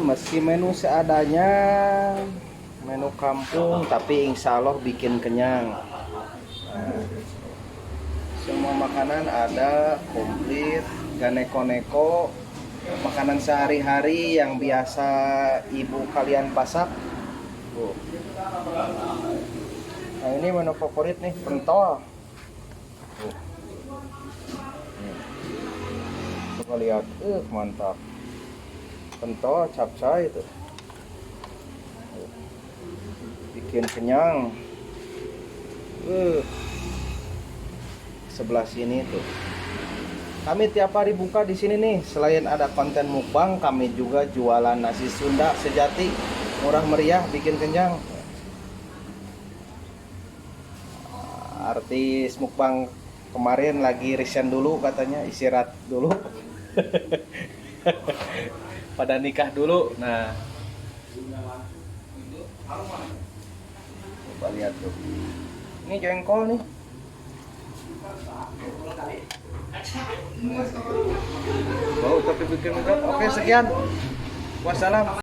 Meski menu seadanya, menu kampung, tapi insya Allah bikin kenyang. Semua makanan ada komplit, gak neko-neko. Makanan sehari-hari yang biasa ibu kalian masak. Nah, ini menu favorit nih, pentol. Coba lihat, mantap. Pentol capcay itu. Bikin kenyang. Sebelah sini tuh. Kami tiap hari buka di sini nih. Selain ada konten mukbang, kami juga jualan nasi Sunda sejati, murah meriah, bikin kenyang. Artis mukbang kemarin lagi resign dulu katanya, istirahat dulu. Pada nikah dulu. Nah, coba lihat tuh. Ini jengkol nih. Bau tapi bikin enggak. Oke, sekian. Wassalam.